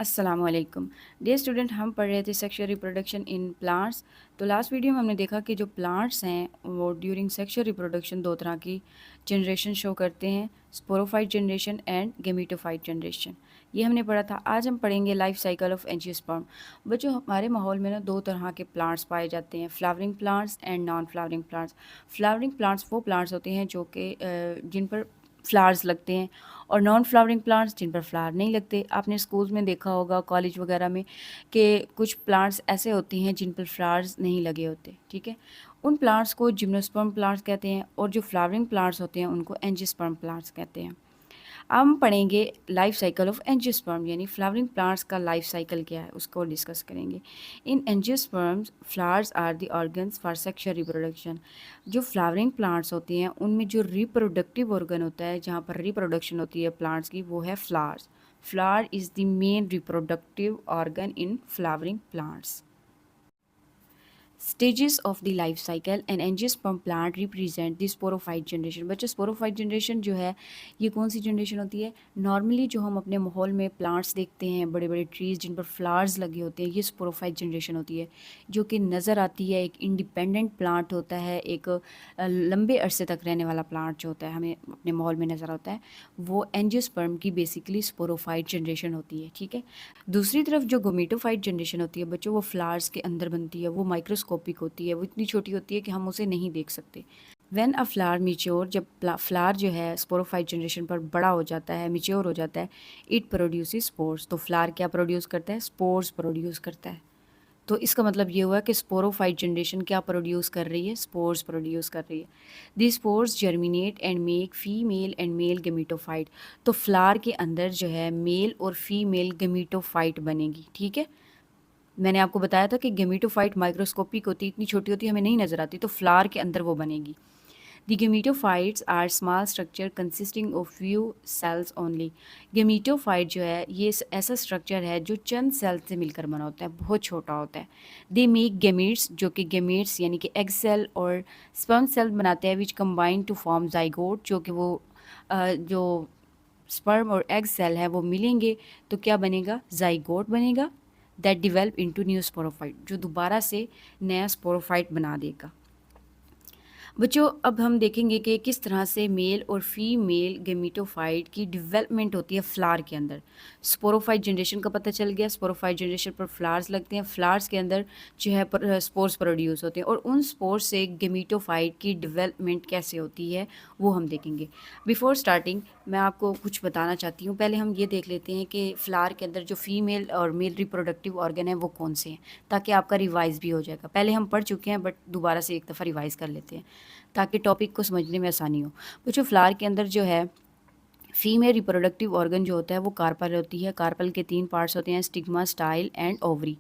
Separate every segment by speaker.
Speaker 1: अस्सलामुअलैकुम dear student, हम पढ़ रहे थे सेक्सुअल रिप्रोडक्शन इन प्लांट्स। तो लास्ट वीडियो में हमने देखा कि जो प्लांट्स हैं वो ड्यूरिंग सेक्सुअल रिप्रोडक्शन दो तरह की जनरेशन शो करते हैं, sporophyte generation and gametophyte generation. ये हमने पढ़ा था। आज हम पढ़ेंगे लाइफ साइकिल ऑफ एंजियोस्पर्म। बच्चों, हमारे माहौल में ना दो तरह के प्लांट्स पाए जाते हैं, flowering plants and non flowering plants. Flowering plants वो प्लांट्स होते हैं जो कि जिन पर फ्लावर्स लगते हैं, और नॉन फ्लावरिंग प्लांट्स जिन पर फ्लावर नहीं लगते। आपने स्कूल्स में देखा होगा, कॉलेज वगैरह में, कि कुछ प्लांट्स ऐसे होते हैं जिन पर फ्लावर्स नहीं लगे होते। ठीक है, उन प्लांट्स को जिम्नोस्पर्म प्लांट्स कहते हैं, और जो फ्लावरिंग प्लांट्स होते हैं उनको एंजियोस्पर्म प्लांट्स कहते हैं। अब हम पढ़ेंगे लाइफ साइकिल ऑफ एंजियोस्पर्म, यानी फ्लावरिंग प्लांट्स का लाइफ साइकिल क्या है उसको डिस्कस करेंगे। In angiosperms flowers are the organs for sexual reproduction. जो फ्लावरिंग प्लांट्स होते हैं उनमें जो रिप्रोडक्टिव ऑर्गन होता है, जहाँ पर रिप्रोडक्शन होती है प्लांट्स की, वो है flowers. Flower is the main reproductive organ in flowering plants. Stages of the life cycle and angiosperm plant represent the sporophyte generation. बच्चों, स्पोरोफाइट जनरेशन जो है ये कौन सी जनरेशन होती है? नॉर्मली जो हम अपने माहौल में प्लांट्स देखते हैं, बड़े बड़े ट्रीज जिन पर फ्लावर्स लगे होते हैं, ये स्पोरोफाइट जनरेशन होती है, जो कि नज़र आती है। एक इंडिपेंडेंट प्लांट होता है, एक लंबे अरसे तक रहने वाला प्लांट जो होता है, हमें अपने माहौल में नज़र आता है, वो एंजियोस्पर्म की बेसिकली स्पोरोफाइट जनरेशन होती है। ठीक है, दूसरी तरफ जो गोमेटोफाइट जनरेशन होती है बच्चों, वो फ्लावर्स के अंदर बनती है, वो माइक्रोस्कोपिक होती है, वो इतनी छोटी होती है कि हम उसे नहीं देख सकते। व्हेन अ फ्लावर मिच्योर, जब फ्लावर जो है स्पोरोफाइट जनरेशन पर बड़ा हो जाता है, मिच्योर हो जाता है, इट प्रोड्यूसेस स्पोर्स। तो फ्लावर क्या प्रोड्यूस करता है? स्पोर्स प्रोड्यूस करता है। तो इसका मतलब ये हुआ कि स्पोरोफाइट जनरेशन क्या प्रोड्यूस कर रही है? स्पोर्स प्रोड्यूस कर रही है। The spores germinate and make female and male gametophyte. तो फ्लावर के अंदर जो है मेल और फीमेल गेमीटोफाइट बनेगी। ठीक है, मैंने आपको बताया था कि गेमीटोफाइट माइक्रोस्कोपिक होती है, इतनी छोटी होती है, हमें नहीं नज़र आती, तो फ्लावर के अंदर वो बनेगी। The gametophytes are small structure consisting of few cells only। Gametophyte जो है ये ऐसा स्ट्रक्चर है जो चंद सेल से मिलकर बना होता है, बहुत छोटा होता है। दे मेक गेमीट्स, जो कि गेमीट्स यानी कि एग सेल और स्पर्म सेल बनाते हैं, विच कंबाइन टू फॉर्म जाइगोट, जो कि वो जो स्पर्म और एग सेल है वो मिलेंगे तो क्या बनेगा? जाइगोट बनेगा। That develop into new sporophyte, जो दोबारा से नया स्पोरोफाइट बना देगा। बच्चों, अब हम देखेंगे कि किस तरह से मेल और फीमेल गेमीटोफाइट की डेवलपमेंट होती है फ्लावर के अंदर। स्पोरोफाइट जनरेशन का पता चल गया, स्पोरोफाइट जनरेशन पर फ्लावर्स लगते हैं, फ्लावर्स के अंदर जो है स्पोर्स प्रोड्यूस होते हैं, और उन स्पोर्स से गेमीटोफाइट की डेवलपमेंट कैसे होती है वो हम देखेंगे। बिफोर स्टार्टिंग मैं आपको कुछ बताना चाहती हूँ। पहले हम ये देख लेते हैं कि फ्लावर के अंदर जो फीमेल और मेल रिप्रोडक्टिव ऑर्गन है वो कौन से हैं, ताकि आपका रिवाइज भी हो जाएगा। पहले हम पढ़ चुके हैं, बट दोबारा से एक दफ़ा रिवाइज कर लेते हैं ताकि टॉपिक को समझने में आसानी हो। बच्चों, फ्लावर के अंदर जो है फीमेल रिप्रोडक्टिव ऑर्गन जो होता है वो कार्पल होती है। कार्पल के 3 पार्ट्स होते हैं, stigma, style and ovary.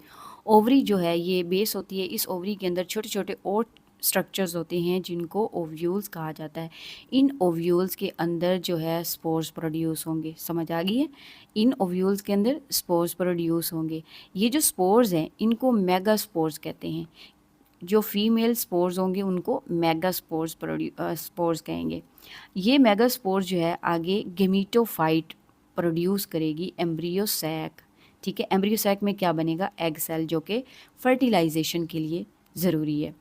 Speaker 1: Ovary जो है ये बेस होती है, इस ओवरी के अंदर छोटे छोटे और स्ट्रक्चर्स होते हैं जिनको ओव्यूल्स कहा जाता है। इन ओव्यूल्स के अंदर जो है स्पोर्स प्रोड्यूस होंगे। समझ आ गई है? इन ओव्यूल्स के अंदर स्पोर्स प्रोड्यूस होंगे। ये जो स्पोर्स हैं इनको मेगा स्पोर्स कहते हैं। जो फीमेल स्पोर्स होंगे उनको मेगा स्पोर्स स्पोर्स कहेंगे। ये मेगा स्पोर्स जो है आगे गेमीटोफाइट प्रोड्यूस करेगी, एम्ब्रियो सैक। ठीक है, एम्ब्रियो सैक में क्या बनेगा? एग सेल, जो कि फर्टिलाइजेशन के लिए ज़रूरी है।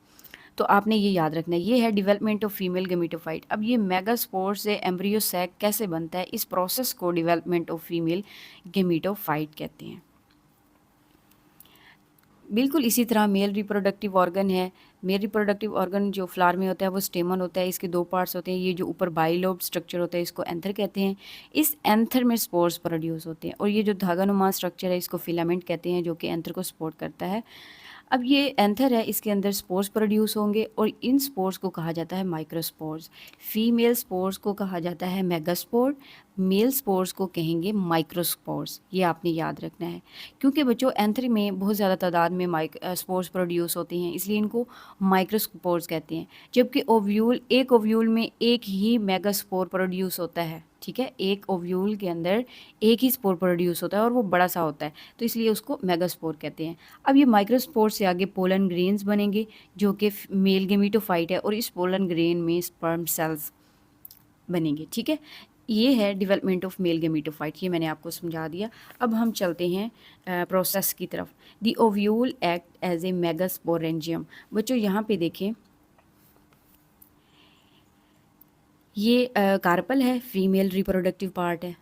Speaker 1: तो आपने ये याद रखना है। ये है डेवलपमेंट ऑफ फीमेल गेमीटोफाइट। अब ये मेगा स्पोर से एम्ब्रियो सैक कैसे बनता है, इस प्रोसेस को डेवलपमेंट ऑफ फीमेल गेमीटोफाइट कहते हैं। बिल्कुल इसी तरह मेल रिप्रोडक्टिव ऑर्गन है। मेल रिप्रोडक्टिव ऑर्गन जो फ्लावर में होता है वो स्टेमन होता है, इसके 2 पार्ट्स होते हैं। ये जो ऊपर बाइलोब स्ट्रक्चर होता है इसको एंथर कहते हैं। इस एंथर में स्पोर्स प्रोड्यूस होते हैं, और ये जो धागानुमा स्ट्रक्चर है इसको फिलामेंट कहते हैं, जो कि एंथर को सपोर्ट करता है। अब ये एंथर है, इसके अंदर स्पोर्स प्रोड्यूस होंगे, और इन स्पोर्स को कहा जाता है माइक्रोस्पोर्स। फीमेल स्पोर्स को कहा जाता है मेगास्पोर, मेल स्पोर्स को कहेंगे माइक्रोस्पोर्स। ये आपने याद रखना है, क्योंकि बच्चों एंथर में बहुत ज़्यादा तादाद में स्पोर्स प्रोड्यूस होते हैं, इसलिए इनको माइक्रोस्पोर्स कहते हैं। जबकि ओव्यूल, एक ओव्यूल में एक ही मेगास्पोर प्रोड्यूस होता है। ठीक है, एक ओव्यूल के अंदर एक ही स्पोर प्रोड्यूस होता है और वो बड़ा सा होता है, तो इसलिए उसको मेगास्पोर कहते हैं। अब ये माइक्रोस्पोर से आगे पोलन ग्रेन्स बनेंगे, जो कि मेल गेमीटोफाइट है, और इस पोलन ग्रेन में स्पर्म सेल्स बनेंगे। ठीक है, ये है डेवलपमेंट ऑफ मेल गेमेटोफाइट, ये मैंने आपको समझा दिया। अब हम चलते हैं प्रोसेस की तरफ। The ovule act as a megasporangium. बच्चों यहाँ पे देखें, ये कार्पल है, फीमेल रिप्रोडक्टिव पार्ट है,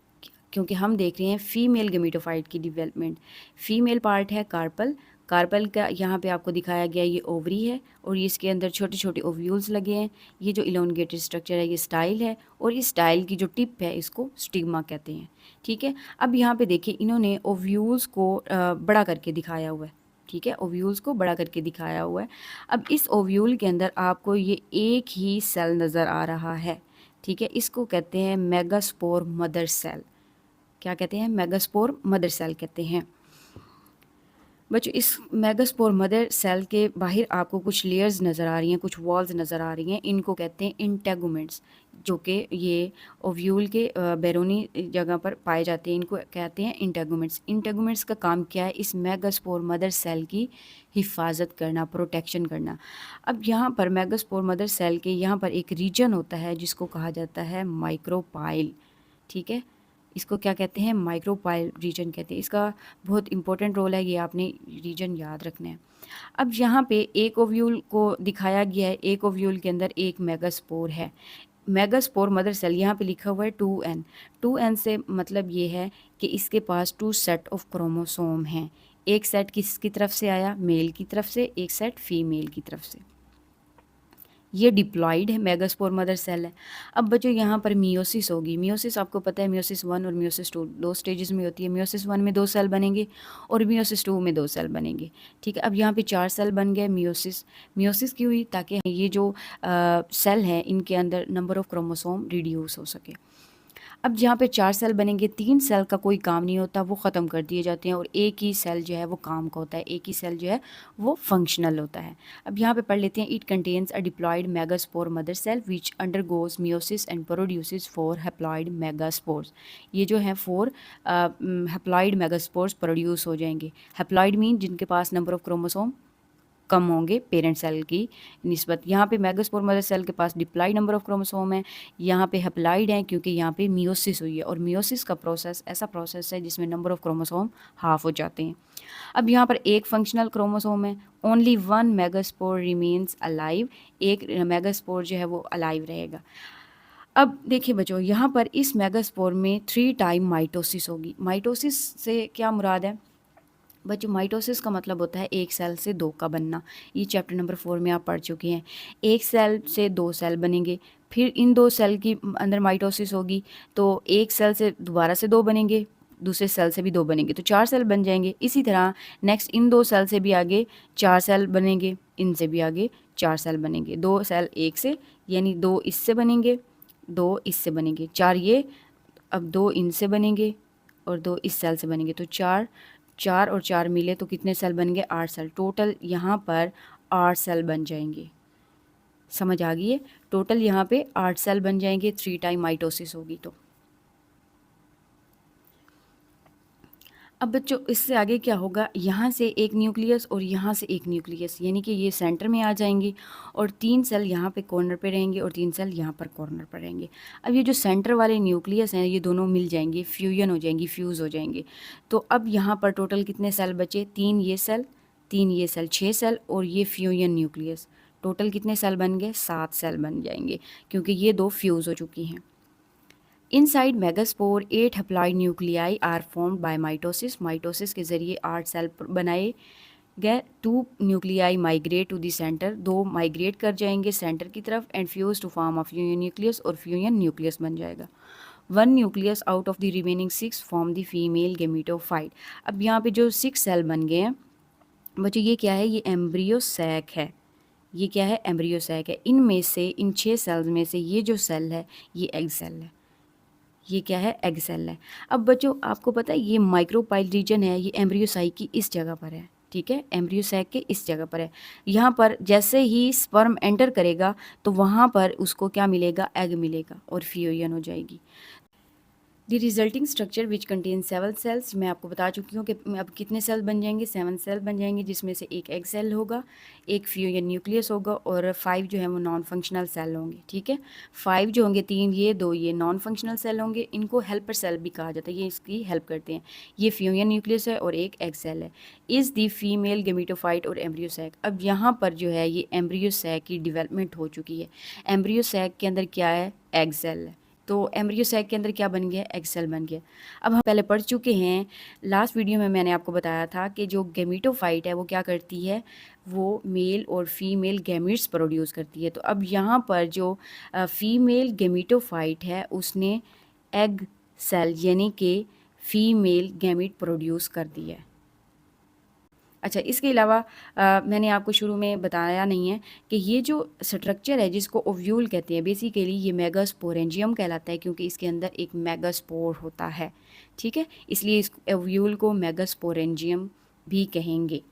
Speaker 1: क्योंकि हम देख रहे हैं फीमेल गेमेटोफाइट की डेवलपमेंट। फीमेल पार्ट है कार्पल। कार्पल का यहाँ पे आपको दिखाया गया ये ओवरी है और ये इसके अंदर छोटे छोटे ओव्यूल्स लगे हैं। ये जो इलोंगेटेड स्ट्रक्चर है ये स्टाइल है और इस स्टाइल की जो टिप है इसको स्टिग्मा कहते हैं। ठीक है, अब यहाँ पे देखिए इन्होंने ओव्यूल्स को बड़ा करके दिखाया हुआ है। ठीक है, ओव्यूल्स को बड़ा करके दिखाया हुआ है। अब इस ओव्यूल के अंदर आपको ये एक ही सेल नज़र आ रहा है। ठीक है, इसको कहते हैं मेगास्पोर मदर सेल। क्या कहते हैं? मेगास्पोर मदर सेल कहते हैं। बच्चों इस मेगास्पोर मदर सेल के बाहर आपको कुछ लेयर्स नज़र आ रही हैं, कुछ वॉल्स नज़र आ रही हैं, इनको कहते हैं इंटेगुमेंट्स, जो कि ये ओव्यूल के बैरोनी जगह पर पाए जाते हैं। इनको कहते हैं इंटेगुमेंट्स। इंटेगुमेंट्स का काम क्या है? इस मेगास्पोर मदर सेल की हिफाजत करना, प्रोटेक्शन करना। अब यहाँ पर मेगास्पोर मदर सेल के यहाँ पर एक रीजन होता है जिसको कहा जाता है माइक्रोपाइल। ठीक है, इसको क्या कहते हैं? माइक्रोपाइल रीजन कहते हैं। इसका बहुत इंपॉर्टेंट रोल है, ये आपने रीजन याद रखना है। अब यहाँ पे एक ओव्यूल को दिखाया गया है, एक ओव्यूल के अंदर एक मेगास्पोर है। मेगास्पोर मदर सेल यहाँ पे लिखा हुआ है 2n। 2n से मतलब ये है कि इसके पास 2 सेट ऑफ क्रोमोसोम हैं। एक सेट किसकी तरफ से आया? मेल की तरफ से, एक सेट फीमेल की तरफ से। ये डिप्लॉइड है, मेगास्पोर मदर सेल है। अब बच्चों यहाँ पर मियोसिस होगी। मियोसिस आपको पता है, मियोसिस 1 और मियोसिस 2 दो स्टेजेस में होती है। मियोसिस 1 में 2 सेल बनेंगे और मियोसिस 2 में 2 सेल बनेंगे। ठीक है, अब यहाँ पे 4 सेल बन गए। मियोसिस मियोसिस क्यों हुई? ताकि ये जो सेल हैं इनके अंदर नंबर ऑफ क्रोमोसोम रिड्यूस हो सके। अब जहाँ पे 4 सेल बनेंगे, 3 सेल का कोई काम नहीं होता, वो ख़त्म कर दिए जाते हैं और एक ही सेल जो है वो काम का होता है, एक ही सेल जो है वो फंक्शनल होता है। अब यहाँ पे पढ़ लेते हैं। It contains a diploid megaspore mother cell which undergoes meiosis and produces 4 haploid megaspores. ये जो है 4 हैप्लॉयड मेगास्पोर्स प्रोड्यूस हो जाएंगे। हैप्लॉयड मीन जिनके पास नंबर ऑफ क्रोमोसोम कम होंगे पेरेंट सेल की निस्बत। यहाँ पे मेगास्पोर मदर सेल के पास डिप्लॉयड नंबर ऑफ क्रोमोसोम है, यहाँ पे हैप्लॉयड हैं क्योंकि यहाँ पे मियोसिस हुई है और मियोसिस का प्रोसेस ऐसा प्रोसेस है जिसमें नंबर ऑफ क्रोमोसोम हाफ हो जाते हैं। अब यहाँ पर एक फंक्शनल क्रोमोसोम है। Only 1 megaspore remains alive. एक मेगास्पोर जो है वो अलाइव रहेगा। अब देखिए बच्चों, यहाँ पर इस मेगास्पोर में 3 टाइम माइटोसिस होगी। माइटोसिस से क्या मुराद है? बच्चों माइटोसिस का मतलब होता है एक सेल से 2 का बनना। ये चैप्टर नंबर 4 में आप पढ़ चुके हैं। एक सेल से 2 सेल बनेंगे, फिर इन 2 सेल की अंदर माइटोसिस होगी तो एक सेल से दोबारा से 2 बनेंगे, दूसरे सेल से भी 2 बनेंगे तो 4 सेल बन जाएंगे। इसी तरह नेक्स्ट इन 2 सेल से भी आगे 4 सेल बनेंगे, इनसे भी आगे 4 सेल बनेंगे। 2 सेल एक से, यानी 2 इससे बनेंगे, 2 इससे बनेंगे, 4 ये, अब 2 इनसे बनेंगे और 2 इस सेल से बनेंगे तो 4 4 और 4 मिले तो कितने सेल बन गए? 8 सेल। टोटल यहाँ पर 8 सेल बन जाएंगे। समझ आ गई है? टोटल यहाँ पे 8 सेल बन जाएंगे, 3 टाइम माइटोसिस होगी तो। अब बच्चों इससे आगे क्या होगा? यहाँ से एक न्यूक्लियस और यहाँ से एक न्यूक्लियस, यानी कि ये सेंटर में आ जाएंगे और 3 सेल यहाँ पे कॉर्नर पे रहेंगे और 3 सेल यहाँ पर कॉर्नर पर रहेंगे। अब ये जो सेंटर वाले न्यूक्लियस हैं ये दोनों मिल जाएंगे, फ्यूजन हो जाएंगी, फ्यूज़ हो जाएंगे। तो अब यहाँ पर टोटल कितने सेल बचे? 3 ये सेल, 3 ये सेल, 6 सेल और ये फ्यूजन न्यूक्लियस। टोटल कितने सेल बन गए? 7 सेल बन जाएंगे क्योंकि ये 2 फ्यूज़ हो चुकी हैं। Inside megaspore 8 haploid nuclei are formed by mitosis. Mitosis के जरिए 8 सेल बनाए गए। 2 nuclei migrate to the centre. 2 migrate कर जाएंगे सेंटर की तरफ and fuse to form of fusion nucleus और फ्यूजन न्यूक्लियस बन जाएगा। 1 nucleus out of the remaining 6 form the female gametophyte. अब यहाँ पे जो 6 सेल बन गए हैं बच्चों, ये क्या है? ये एम्ब्रियो सैक है। ये क्या है? एम्ब्रियो सैक है। इनमें से, इन 6 सेल्स में से ये जो सेल है ये एग सेल है। ये क्या है? एग सेल है। अब बच्चों आपको पता है ये माइक्रोपाइल रीजन है, ये एम्ब्रियोसाइक की इस जगह पर है। ठीक है, एम्ब्रियोसाइक के इस जगह पर है। यहाँ पर जैसे ही स्पर्म एंटर करेगा तो वहाँ पर उसको क्या मिलेगा? एग मिलेगा और फ्यूजन हो जाएगी। The resulting structure which contain 7 cells, मैं आपको बता चुकी हूँ कि अब कितने सेल बन जाएंगे, 7 सेल बन जाएंगे, जिसमें से एक एग सेल होगा, एक फ्यू या न्यूक्लियस होगा और 5 जो है वो नॉन फंक्शनल सेल होंगे। ठीक है, 5 जो होंगे, 3 ये 2 ये नॉन फंक्शनल सेल होंगे, इनको हेल्पर सेल भी कहा जाता है, ये इसकी हेल्प करते हैं। ये फ्यू या न्यूक्लियस है और एक एग सेल है। इज़ दी फीमेल गेमिटोफाइट और एम्ब्रियो सैक। अब यहाँ पर जो है ये एम्ब्रियो सैक की डिवेलपमेंट हो चुकी है। एम्ब्रियो सैक के अंदर क्या है, एग सेल है, तो एम्ब्रियो सैक के अंदर क्या बन गया, एग सेल बन गया। अब हम पहले पढ़ चुके हैं, लास्ट वीडियो में मैंने आपको बताया था कि जो गेमिटोफाइट है वो क्या करती है, वो मेल और फीमेल गैमीट्स प्रोड्यूस करती है। तो अब यहाँ पर जो फीमेल गेमिटोफाइट है उसने एग सेल यानी कि फीमेल गैमीट प्रोड्यूस कर दिया है। अच्छा, इसके अलावा मैंने आपको शुरू में बताया नहीं है कि ये जो स्ट्रक्चर है जिसको ओव्यूल कहते हैं, बेसिकली ये मेगास्पोरेंजियम कहलाता है, क्योंकि इसके अंदर एक मेगास्पोर होता है। ठीक है, इसलिए इस ओव्यूल को मेगास्पोरेंजियम भी कहेंगे।